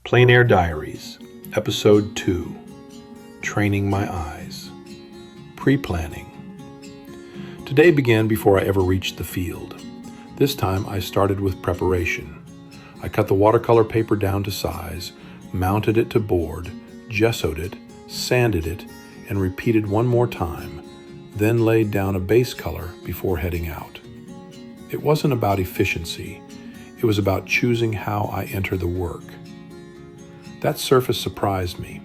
Plein Diaries, Episode 2, Training My Eyes. Pre-planning. Today began before I ever reached the field. This time I started with preparation. I cut the watercolor paper down to size, mounted it to board, gessoed it, sanded it, and repeated one more time, then laid down a base color before heading out. It wasn't about efficiency. It was about choosing how I enter the work. That surface surprised me.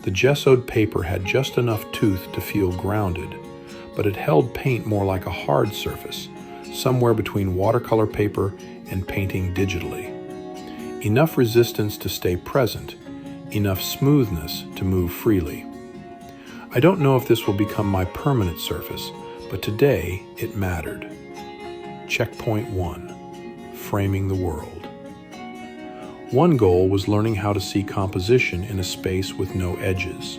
The gessoed paper had just enough tooth to feel grounded, but it held paint more like a hard surface, somewhere between watercolor paper and painting digitally. Enough resistance to stay present, enough smoothness to move freely. I don't know if this will become my permanent surface, but today it mattered. Checkpoint 1. Framing the world. One goal was learning how to see composition in a space with no edges.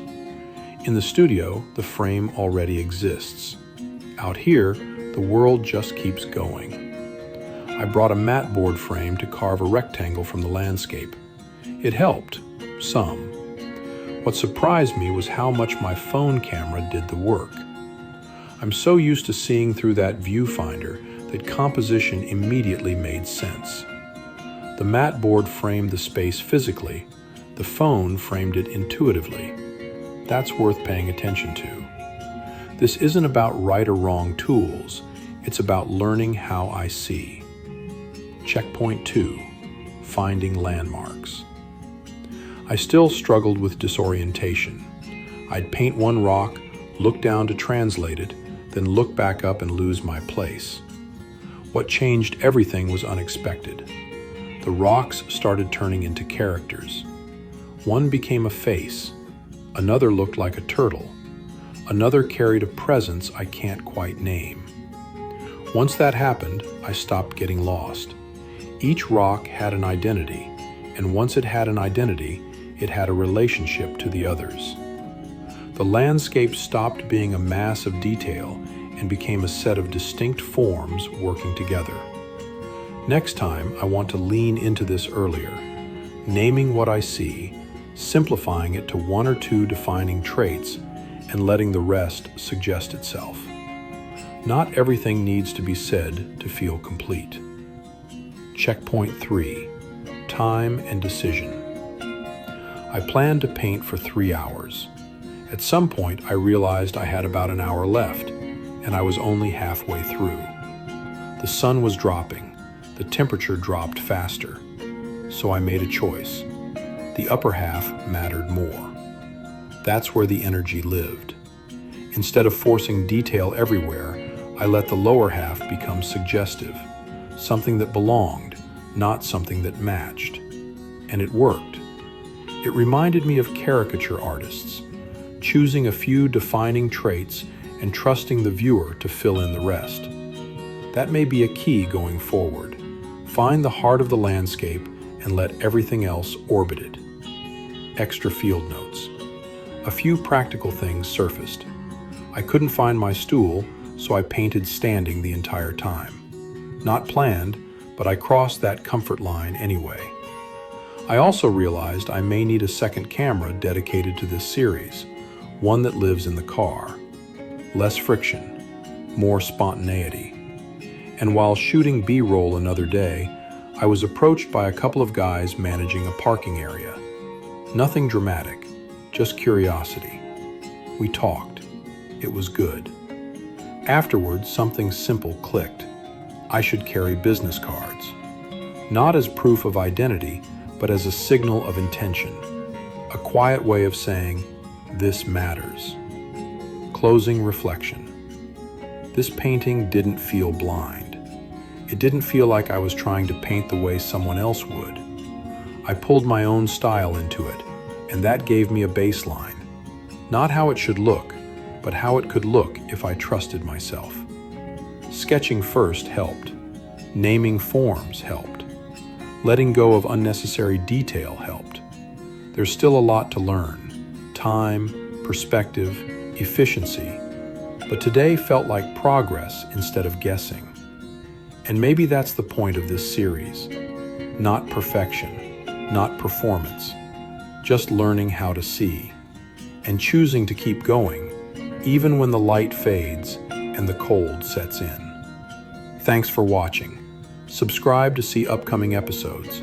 In the studio, the frame already exists. Out here, the world just keeps going. I brought a mat board frame to carve a rectangle from the landscape. It helped, some. What surprised me was how much my phone camera did the work. I'm so used to seeing through that viewfinder that composition immediately made sense. The mat board framed the space physically, the phone framed it intuitively. That's worth paying attention to. This isn't about right or wrong tools, it's about learning how I see. Checkpoint 2. Finding landmarks. I still struggled with disorientation. I'd paint one rock, look down to translate it, then look back up and lose my place. What changed everything was unexpected. The rocks started turning into characters. One became a face, another looked like a turtle, another carried a presence I can't quite name. Once that happened, I stopped getting lost. Each rock had an identity, and once it had an identity, it had a relationship to the others. The landscape stopped being a mass of detail and became a set of distinct forms working together. Next time, I want to lean into this earlier, naming what I see, simplifying it to one or two defining traits, and letting the rest suggest itself. Not everything needs to be said to feel complete. Checkpoint 3. Time and decision. I planned to paint for 3 hours. At some point, I realized I had about an hour left, and I was only halfway through. The sun was dropping. The temperature dropped faster, so I made a choice. The upper half mattered more. That's where the energy lived. Instead of forcing detail everywhere, I let the lower half become suggestive, something that belonged, not something that matched. And it worked. It reminded me of caricature artists, choosing a few defining traits and trusting the viewer to fill in the rest. That may be a key going forward. Find the heart of the landscape and let everything else orbit it. Extra field notes. A few practical things surfaced. I couldn't find my stool, so I painted standing the entire time. Not planned, but I crossed that comfort line anyway. I also realized I may need a second camera dedicated to this series, one that lives in the car. Less friction, more spontaneity. And while shooting B-roll another day, I was approached by a couple of guys managing a parking area. Nothing dramatic, just curiosity. We talked. It was good. Afterwards, something simple clicked. I should carry business cards. Not as proof of identity, but as a signal of intention. A quiet way of saying, this matters. Closing reflection. This painting didn't feel blind. It didn't feel like I was trying to paint the way someone else would. I pulled my own style into it, and that gave me a baseline. Not how it should look, but how it could look if I trusted myself. Sketching first helped. Naming forms helped. Letting go of unnecessary detail helped. There's still a lot to learn. Time, perspective, efficiency. But today felt like progress instead of guessing. And maybe that's the point of this series. Not perfection, not performance, just learning how to see, and choosing to keep going, even when the light fades and the cold sets in. Thanks for watching. Subscribe to see upcoming episodes,